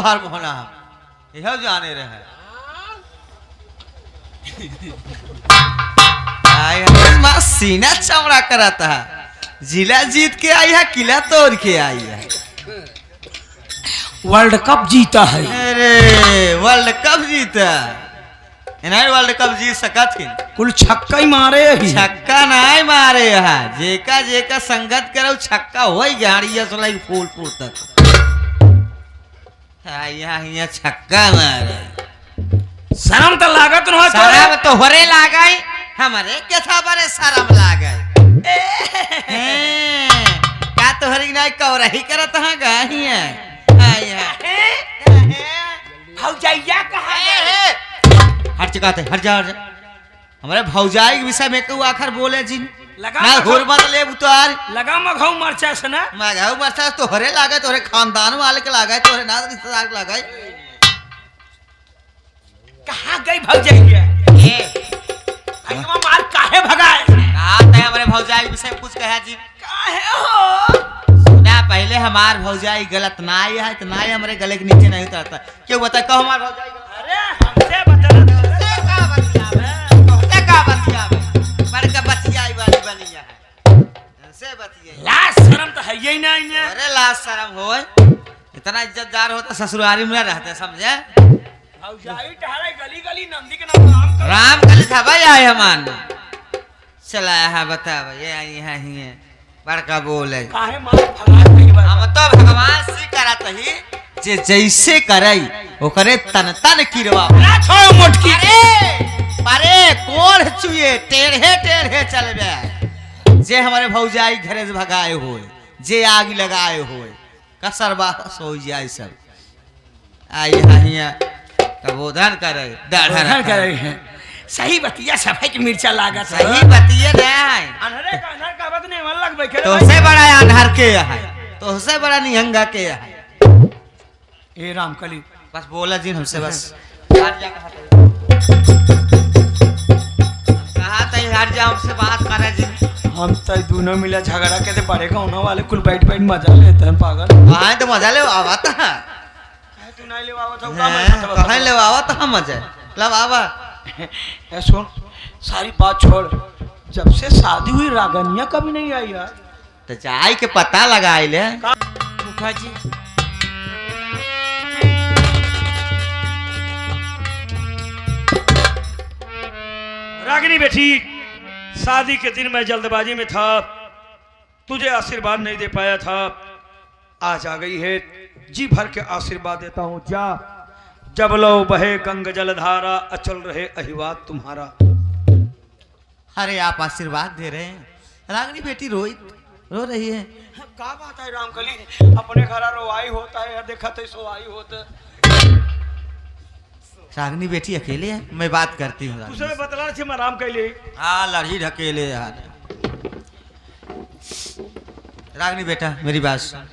तोहार मोहना यह जाने रहे माँ सीना चमड़ा कराता है जिला जीत के आई है किला तोड़ के आई है वर्ल्ड कप जीता है। अरे वर्ल्ड कप जीता नहीं वर्ल्ड कप जीत सकत ही कुल छक्का ही मारे ही छक्का नहीं मारे है जेका जेका संगत करो छक्का हो गाड़िया से लाइक फूल फूल तक यहाँ छक्का मारे शर्म तो लागत न शर्म तो होरे लागई हमारे कथा बारे शर्म लागई क्या तो हरी नहीं कौरही करत हां गाही है भौजाइया कहाँ गए हर जगह थे हर जा हमारे भौजाई के विषय में क्यों आखिर बोले जिन लगा ना हुरमत ले उतार लगा मघऊ मरचा से ना मघऊ मरचा तो हरे लागे तोरे खानदान वाले के लागे तोरे ना रिश्तेदार के लागे कहाँ गई भौजाइया ए भैया मार काहे भगाए कहा थे हमारे भौजाई के विषय में कुछ कहा जी काहे हो ना पहले हमार भौजाई गलत ना आई है तो ना ही हमारे गले के नीचे नहीं उतरता क्यों बता कहो हमार भौजाई अरे हमसे बता का बतिया बड़का बतियाई वाली बनी है से बतिया लाज शर्म तो है ही नहीं है। अरे लाज शर्म होए इतना इज्जतदार होता ससुरारी में रहते समझे भौजाई टहरे गली गली नंदी के नाम राम कली था भाई आए हमान चला है बता ये यहाँ ही है बड़का बोले काहे मार भगाए नहीं बात हम तो भगवान से करत ही जे जैसे करई ओकरे तन तन किरवा ना छोड़ मोटकी अरे कोण चुए टेढ़े टेढ़े चलबे जे हमारे भौजाई घरे से भगाए होए जे आग लगाए होए कसरबा हो जाए सब आई हिया कबोधन करे दाढ़ा करे हैं सही बतिया सफाई की मिर्चा लागा सही बतिया नहीं अनहरे का अनहर का बात नहीं मन लग बैठे तो से बड़ा अनहर के है तो से बड़ा निहंगा के है ए रामकली बस बोला जी हमसे बस कहा था हर जा हमसे बात करे जी हम तो दोनों मिला झगड़ा के ते पड़ेगा उन्हों वाले कुल बैठ बैठ मजा लेते हैं पागल वहाँ तो मजा ले आवता है तू नहीं ले आवत हो कहाँ ले आवता है मजा लब आवा ए सुन सारी बात छोड़ जब से शादी हुई रागनिया कभी नहीं आई यार तो जाई के पता लगाई ले मुखा जी रागिनी बेटी शादी के दिन मैं जल्दबाजी में था तुझे आशीर्वाद नहीं दे पाया था आज आ गई है जी भर के आशीर्वाद देता हूँ जा जब लो बहे गंग जलधारा अचल रहे अहिवाद तुम्हारा। अरे आप आशीर्वाद दे रहे हैं रागनी बेटी रो रही है क्या बात है रामकली अपने घर रोवाई होता है देखा तो सोवाई होता रागनी बेटी अकेले है मैं बात करती हूँ तुझे बतला छे मैं राम कैले हाँ लड़ी ढकेले यार रागनी बेटा मेरी बात सुन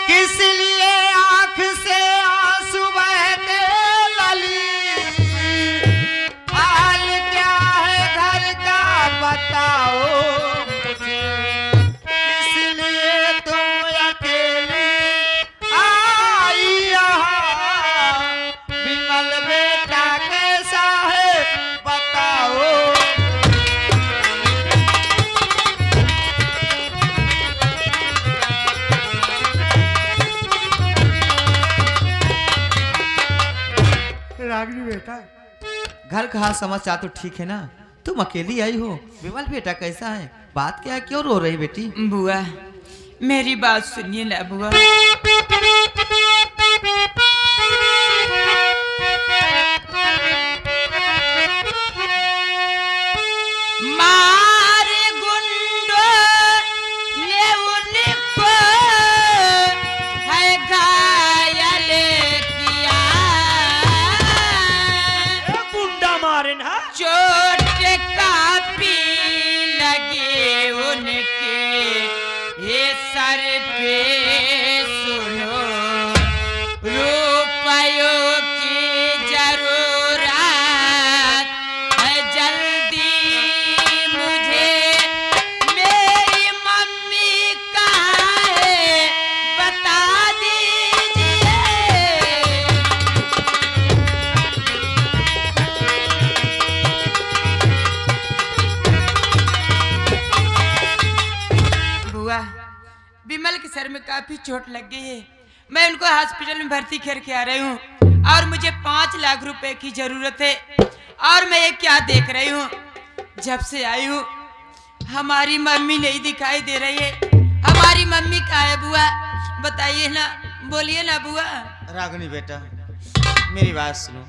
किस लिए आंख से आंसू बहते लली हाल क्या है घर का बताओ मुझे किस लिए तुम अकेली आई यहाँ विमल बेटा कैसा है बताओ रागनी बेटा घर का हाल समाचार तो ठीक है ना तुम अकेली आई हो विमल बेटा कैसा है बात क्या है क्यों रो रही बेटी बुआ मेरी बात सुनिए ना बुआ मारे गुंडो ने उनको है घायल किया गुंडा मारे ना चोट काफी लगे उनके ये सर पे सुनो रुपयों की जरूरत है जल्दी मुझे मेरी मम्मी में काफी चोट लग गई है। मैं उनको हॉस्पिटल में भर्ती करके आ रही हूँ और मुझे 5 लाख रुपए की जरूरत है। और मैं ये क्या देख रही हूँ, जब से आई हूँ हमारी मम्मी नहीं दिखाई दे रही है। हमारी मम्मी कहाँ है बुआ? बताइए ना, बोलिए ना बुआ। रागिनी बेटा, मेरी बात सुनो।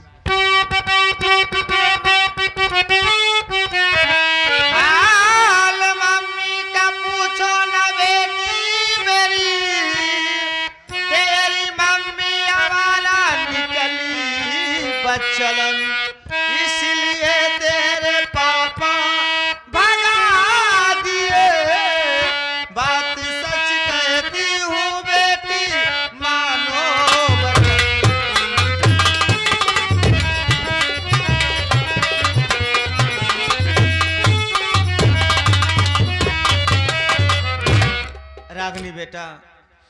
हाल मम्मी का पूछो ना बेटी मेरी, तेरी मम्मी आवारा निकली बच्चलन, इसलिए तेरे पापा भगा दिए। बात सच कहती हूँ बेटी, मानो रागिनी बेटा,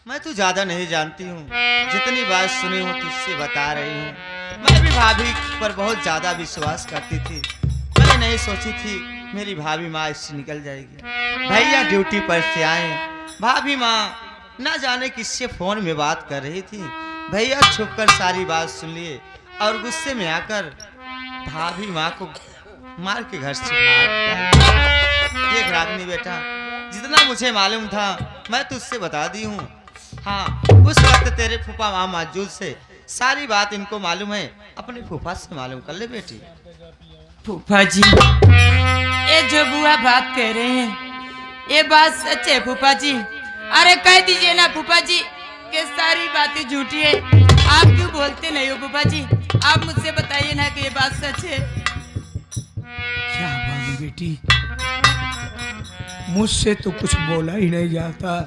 मैं तू ज्यादा नहीं जानती हूँ, जितनी बात सुनी हूँ तुझसे बता रही हूँ। मैं भी भाभी पर बहुत ज्यादा विश्वास करती थी। मैंने नहीं सोची थी मेरी भाभी माँ इससे निकल जाएगी। भैया ड्यूटी पर से आए, भाभी माँ न जाने किससे फोन में बात कर रही थी। भैया छुपकर सारी बात सुन लिए और गुस्से में आकर भाभी माँ को मार के घर से भाग गए। देख रागिनी बेटा, जितना मुझे मालूम था मैं तुझसे बता दी हूँ। हाँ, उस वक्त तेरे फूफा वहाँ मौजूद से सारी बात इनको मालूम है। अपने फूफा से मालूम कर ले बेटी। फूफा जी, ये जो बुआ बात कह रहे हैं ये बात सच है फूफा जी? अरे कह दीजिए ना फूफा जी कि सारी बातें झूठी है। आप क्यों बोलते नहीं हो फूफा जी? आप मुझसे बताइए ना कि ये बात सच है। क्या बोलूं बेटी, मुझसे तो कुछ बोला ही नहीं जाता।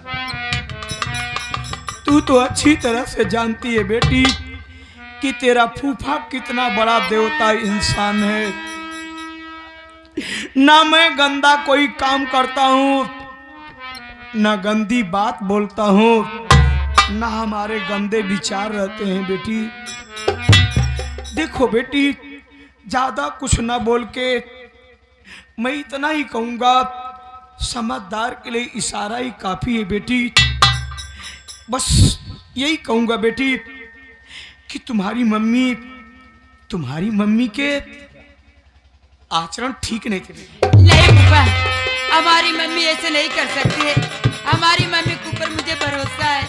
तू तो अच्छी तरह से जानती है बेटी कि तेरा फूफा कितना बड़ा देवता इंसान है। ना मैं गंदा कोई काम करता हूँ, ना गंदी बात बोलता हूँ, ना हमारे गंदे विचार रहते हैं बेटी। देखो बेटी, ज्यादा कुछ ना बोल के मैं इतना ही कहूँगा, समझदार के लिए इशारा ही काफी है बेटी। बस यही कहूँगा बेटी कि तुम्हारी मम्मी के आचरण ठीक नहीं थे। नहीं फूफा, हमारी मम्मी ऐसे नहीं कर सकती है। हमारी मम्मी के ऊपर मुझे भरोसा है।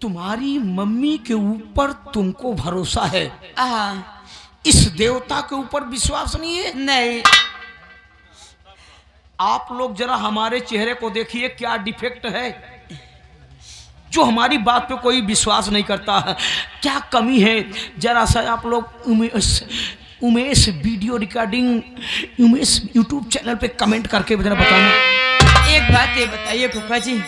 तुम्हारी मम्मी के ऊपर तुमको भरोसा है, हाँ। इस देवता के ऊपर विश्वास नहीं है? नहीं। आप लोग जरा हमारे चेहरे को देखिए, क्या डिफेक्ट है जो हमारी बात पे कोई विश्वास नहीं करता है। क्या कमी है? जरा सा आप लोग Umesh video recording, Umesh YouTube channel पे कमेंट करके जरा बताना। एक बात ये बताइए फूफा जी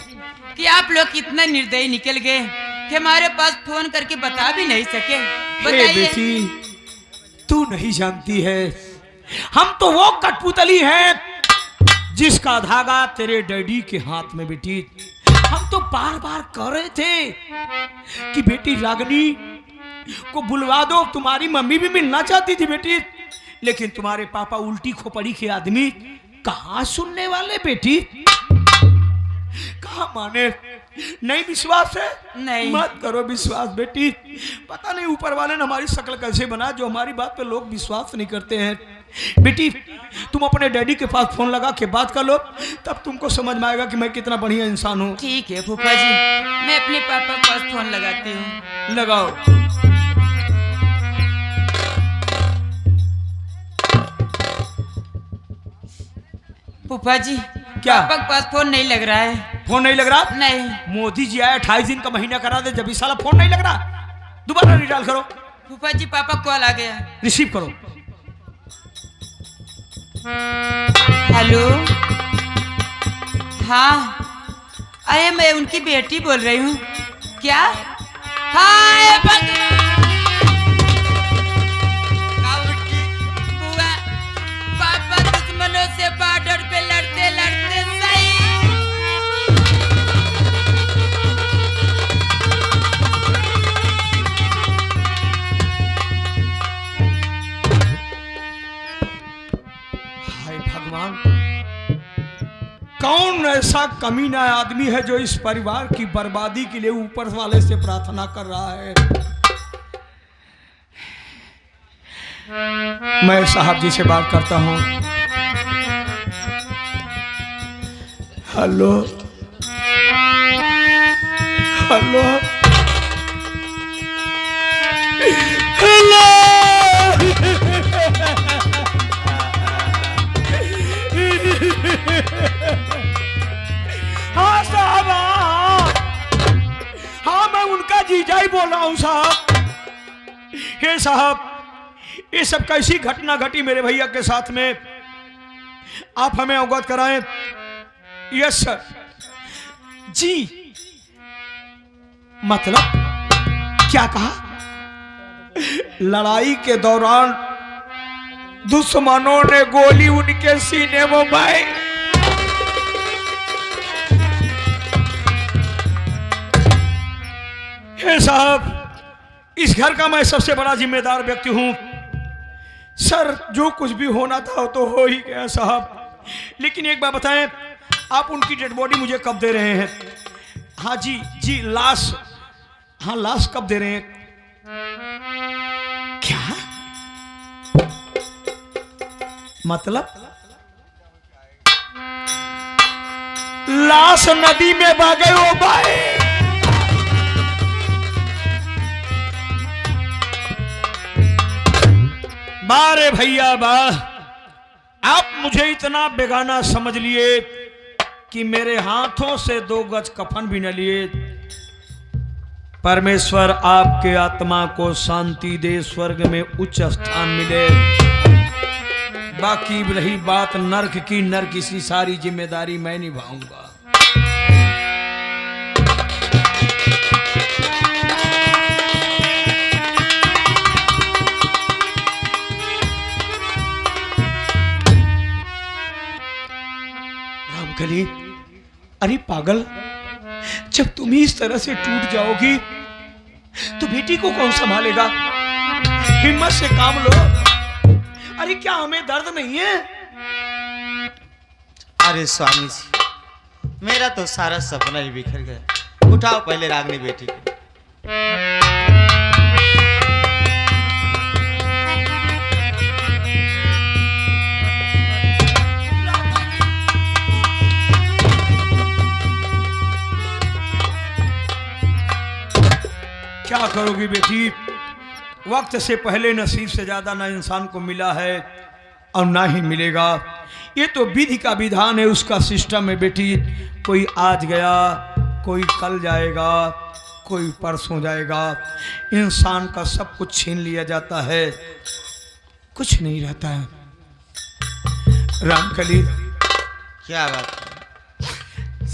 कि आप लोग कितना निर्दयी निकल गए कि हमारे पास फोन करके बता भी नहीं सके। बताइए बेटी, तू नहीं जानती है, हम तो वो कठपुतली हैं जिसका धागा तेरे डैडी के हाथ में। बेटी, हम तो बार बार कह रहे थे कि बेटी रागिनी को बुलवा दो, तुम्हारी मम्मी भी मिलना चाहती थी बेटी, लेकिन तुम्हारे पापा उल्टी खोपड़ी के आदमी कहाँ सुनने वाले बेटी, कहाँ माने। नहीं विश्वास है? नहीं। मत करो विश्वास बेटी। पता नहीं ऊपर वाले ने हमारी शक्ल कैसे बना जो हमारी बात पे लोग विश्वास नहीं करते हैं। बेटी, तुम अपने डैडी के पास फोन लगा के बात कर लो, तब तुमको समझ में आएगा कि मैं कितना बढ़िया इंसान हूँ। ठीक है फूफा जी, मैं अपने पापा के पास फोन लगाती हूँ। लगाओ। फूफा जी, क्या? पापा के पास फोन नहीं लग रहा है। फोन नहीं लग रहा? नहीं। मोदी जी आए 28 दिन का महीना करा दे, जब इस साला फोन नहीं लग रहा। दोबारा रिडाल करो। फूफा जी, पापा कॉल आ गया। रिसीव करो। हेलो, हाँ, अरे मैं उनकी बेटी बोल रही हूँ। क्या? हाय बुआ, पापा दुश्मनों से बॉर्डर पे लड़ते लड़ते सही। हाय भगवान, कौन ऐसा ऐसा कमीना आदमी है जो इस परिवार की बर्बादी के लिए ऊपर वाले से प्रार्थना कर रहा है। मैं साहब जी से बात करता हूं। Hello hello hello. हाँ साहब, हाँ मैं उनका जीजा ही बोल रहा हूँ साहब। हे साहब, ये सब कैसी घटना घटी मेरे भैया के साथ में, आप हमें अवगत कराएं। यस सर जी। मतलब क्या कहा? लड़ाई के दौरान दुश्मनों ने गोली उनके सीने में मारी। हे साहब, इस घर का मैं सबसे बड़ा जिम्मेदार व्यक्ति हूं सर। जो कुछ भी होना था वो तो हो ही गया साहब। लेकिन एक बात बताएं, आप उनकी डेड बॉडी मुझे कब दे रहे हैं? हाँ जी जी, लाश, हाँ लाश कब दे रहे हैं? क्या मतलब? लाश नदी में बह गए हो भाई। बारे भैया वाह, आप मुझे इतना बेगाना समझ लिए कि मेरे हाथों से 2 गज कफन भी न लिए। परमेश्वर आपके आत्मा को शांति दे, स्वर्ग में उच्च स्थान मिले। बाकी रही बात नर्क की, नर्क की सारी जिम्मेदारी मैं निभाऊंगा। रामकली, अरे पागल, जब तुम ही इस तरह से टूट जाओगी तो बेटी को कौन संभालेगा? हिम्मत से काम लो। अरे क्या हमें दर्द नहीं है? अरे स्वामी जी, मेरा तो सारा सपना ही बिखर गया। उठाओ पहले रागनी बेटी को। क्या करोगी बेटी? वक्त से पहले नसीब से ज्यादा ना इंसान को मिला है और ना ही मिलेगा। ये तो विधि का विधान है, उसका सिस्टम है बेटी। कोई आज गया, कोई कल जाएगा, कोई परसों जाएगा। इंसान का सब कुछ छीन लिया जाता है, कुछ नहीं रहता है। रामकली, क्या बात?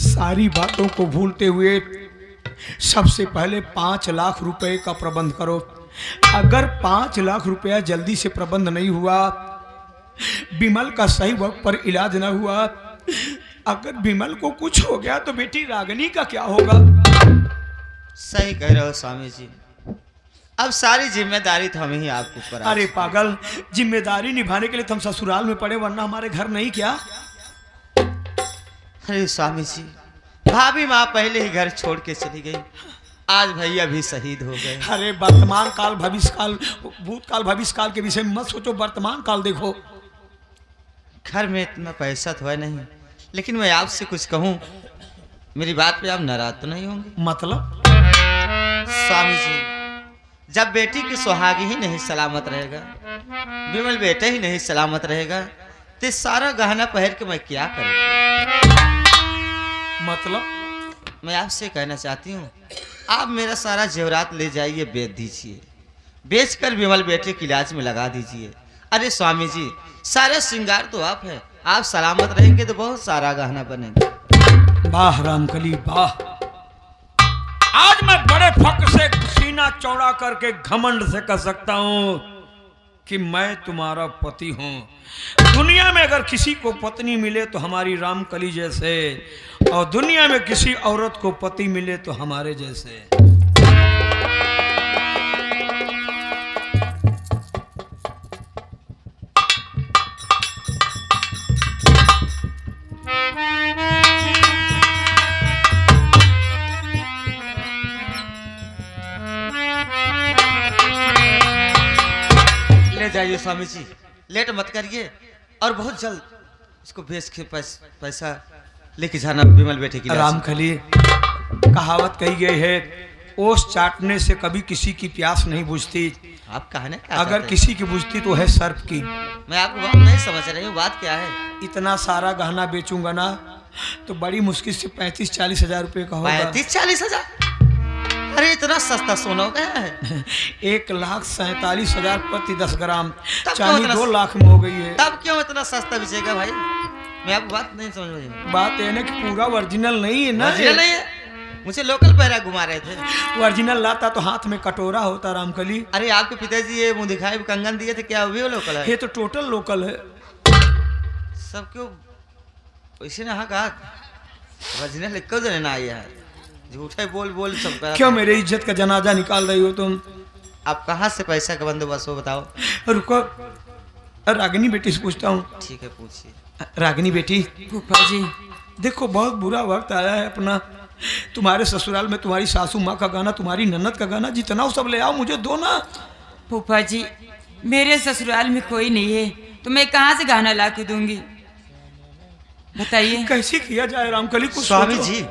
सारी बातों को भूलते हुए सबसे पहले 5 लाख रुपए का प्रबंध करो। अगर 5 लाख रुपया जल्दी से प्रबंध नहीं हुआ, विमल का सही वक्त पर इलाज न हुआ, अगर विमल को कुछ हो गया तो बेटी रागिनी का क्या होगा? सही कह रहे हो स्वामी जी। अब सारी जिम्मेदारी तो हम ही आपको ऊपर। अरे पागल, जिम्मेदारी निभाने के लिए तुम ससुराल में पड़े, वरना हमारे घर नहीं क्या? अरे स्वामी जी, भाभी माँ पहले ही घर छोड़ के चली गई, आज भैया भी शहीद हो गए। अरे वर्तमान काल, भविष्य काल, भूतकाल भविष्य काल के विषय में मत सोचो, वर्तमान काल देखो। घर में इतना पैसा तो है नहीं, लेकिन मैं आपसे कुछ कहूँ, मेरी बात पे आप नाराज तो नहीं होंगे? मतलब? स्वामी जी, जब बेटी की सुहागी ही नहीं सलामत रहेगा, विमल बेटा ही नहीं सलामत रहेगा, तो सारा गहना पहन के मैं क्या करूँगा? मतलब मैं आपसे कहना चाहती हूँ, आप मेरा सारा जेवरात ले जाइए, बेच दीजिए, बेचकर विमल बेटे के इलाज में लगा दीजिए। अरे स्वामी जी, सारा श्रृंगार तो आप है, आप सलामत रहेंगे तो बहुत सारा गहना बनेगा। वाह रामकली वाह, आज मैं बड़े फक्र से सीना चौड़ा करके घमंड से कह सकता हूं कि मैं तुम्हारा पति हूं। दुनिया में अगर किसी को पत्नी मिले तो हमारी रामकली जैसे, और दुनिया में किसी औरत को पति मिले तो हमारे जैसे। जाइए स्वामी जी, लेट मत करिए और बहुत जल्द इसको बेच के पैसा लेके जाना विमल बेटे की लाश। रामखली, कहावत कही गई है, ओस चाटने से कभी किसी की प्यास नहीं बुझती। आप कहने क्या अगर चाहते हैं? किसी की बुझती तो है सर्प की। मैं आपको बात नहीं समझ रही हूँ, बात क्या है? इतना सारा गहना बेचूंगा ना तो बड़ी मुश्किल से 35-40 हजार रुपए का होगा। 35-40 हजार? अरे इतना सस्ता सोना हो गया है। 1,47,000 प्रति 10 ग्राम, तब क्यों चांदी इतना 2 लाख में हो गई है। तब क्यों इतना सस्ता बिचेगा भाई? मैं आपको बात नहीं समझ रही हूँ। बात ये ना कि पूरा ओरिजिनल नहीं है ना। ओरिजिनल नहीं है, मुझे लोकल पैरा घुमा रहे थे। ओरिजिनल लाता तो हाथ में कटोरा होता रामकली। अरे आपके पिताजी ये मुंह दिखाई कंगन दिए थे, क्या वो लोकल है? ये तो टोटल लोकल है। सब क्यों वैसे ना कहा ओरिजिनल क्यों देने ना आई है? झूठे बोल बोल सब करा। क्यों मेरे इज्जत का जनाजा निकाल रही हो तुम? आप कहाँ से पैसा का बंदोबस्त हो बताओ। रुको, रागिनी बेटी से पूछता हूँ। ठीक है पूछिए। रागिनी बेटी, फूफा जी, देखो बहुत बुरा वक्त आया है अपना। तुम्हारे ससुराल में तुम्हारी सासू माँ का गाना, तुम्हारी ननद का गाना, जितना वो सब ले आओ, मुझे दो ना। फूफा जी, मेरे ससुराल में कोई नहीं है तो मैं कहाँ से गहना ला के दूंगी, बताइए। कैसे किया जाए रामकली? कुछ स्वामी सोचो। जी,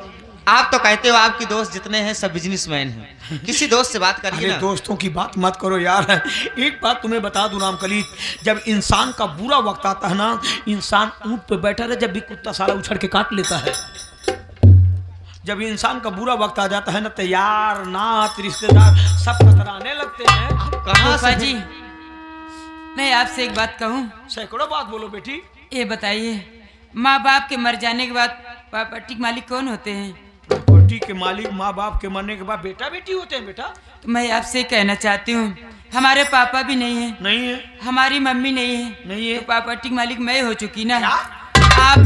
आप तो कहते हो आपकी दोस्त जितने हैं सब बिजनेसमैन हैं, किसी दोस्त से बात करिए अरे ना। दोस्तों की बात मत करो यार। एक बात तुम्हें बता दूं रामकली, जब इंसान का बुरा वक्त आता है ना, इंसान ऊंट पे बैठा रहे जब भी कुत्ता साला उछड़ के काट लेता है। जब इंसान का बुरा वक्त आ जाता है ना, तो यार नात रिश्तेदार सब कतराने लगते हैं। कहाँ फूफा से जी, मैं आपसे एक बात कहूँ। सैकड़ों बात बोलो बेटी। ये बताइए, माँ बाप के मर जाने के बाद प्रॉपर्टी के मालिक कौन होते हैं? प्रॉपर्टी के मालिक माँ बाप के मरने के बाद बेटा बेटी होते हैं बेटा। तो मैं आपसे कहना चाहती हूँ, हमारे पापा भी नहीं है, नहीं है, हमारी मम्मी नहीं है, नहीं है। तो प्रॉपर्टी के मालिक मैं हो चुकी ना। क्या? आप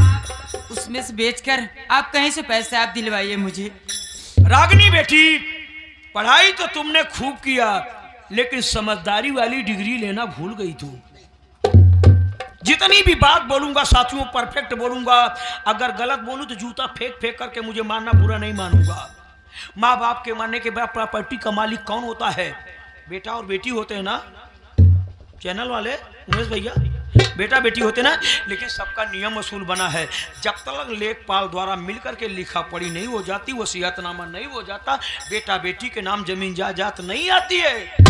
उसमें से बेचकर आप कहीं से पैसे आप दिलवाइए मुझे। रागिनी बेटी, पढ़ाई तो तुमने खूब किया, लेकिन समझदारी वाली डिग्री लेना भूल गई तू। जितनी भी बात बोलूंगा साथियों परफेक्ट बोलूंगा, अगर गलत बोलूं तो जूता फेंक फेंक करके मुझे मानना, बुरा नहीं मानूंगा। माँ बाप के मरने के बाद प्रॉपर्टी का मालिक कौन होता है? बेटा और बेटी होते हैं ना, चैनल वाले उमेश भैया, बेटा बेटी होते ना। लेकिन सबका नियम असूल बना है, जब तक लेखपाल द्वारा मिलकर के लिखा पढ़ी नहीं हो जाती, वसीयतनामा नहीं हो जाता, बेटा बेटी के नाम जमीन जायदाद नहीं आती है।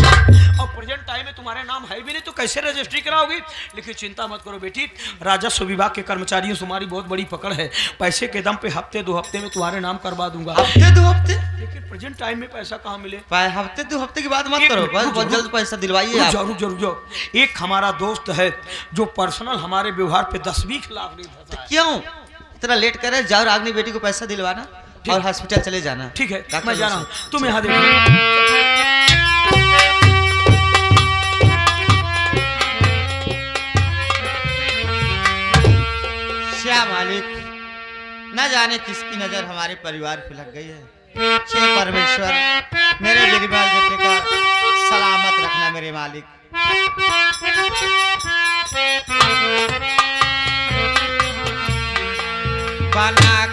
और प्रेजेंट टाइम में तुम्हारे नाम है भी नहीं तो कैसे रजिस्ट्री कराओगी? लेकिन चिंता मत करो बेटी, राजस्व विभाग के कर्मचारियों से हमारी बहुत बड़ी पकड़ है। पैसे के दम पे हफ्ते 2 हफ्ते में तुम्हारे नाम करवा दूंगा। हफ्ते 2 हफ्ते? लेकिन प्रेजेंट टाइम में पैसा कहाँ मिले? हफ्ते 2 हफ्ते की बात मत एक करो, मिनट, बस रुक बहुत जाओ, जल्द पैसा दिलवाइए रुक आप। जाओ, रुक जाओ, रुक जाओ। एक हमारा दोस्त है जो पर्सनल हमारे व्यवहार पे 10-20 लाख नहीं देता है। क्यों इतना लेट करे? जाओ रागनी बेटी को पैसा दिलवाना और हॉस्पिटल चले जाना। ठीक है, डॉक्टर मैं जा रहा हूँ, से। तुम यहाँ देखो। क्या मालिक, न जाने किसकी नजर हमारे परिवार पे लग गई है। हे परमेश्वर, मेरे गिरिबाल बेटे का सलामत रखना मेरे मालिक। बना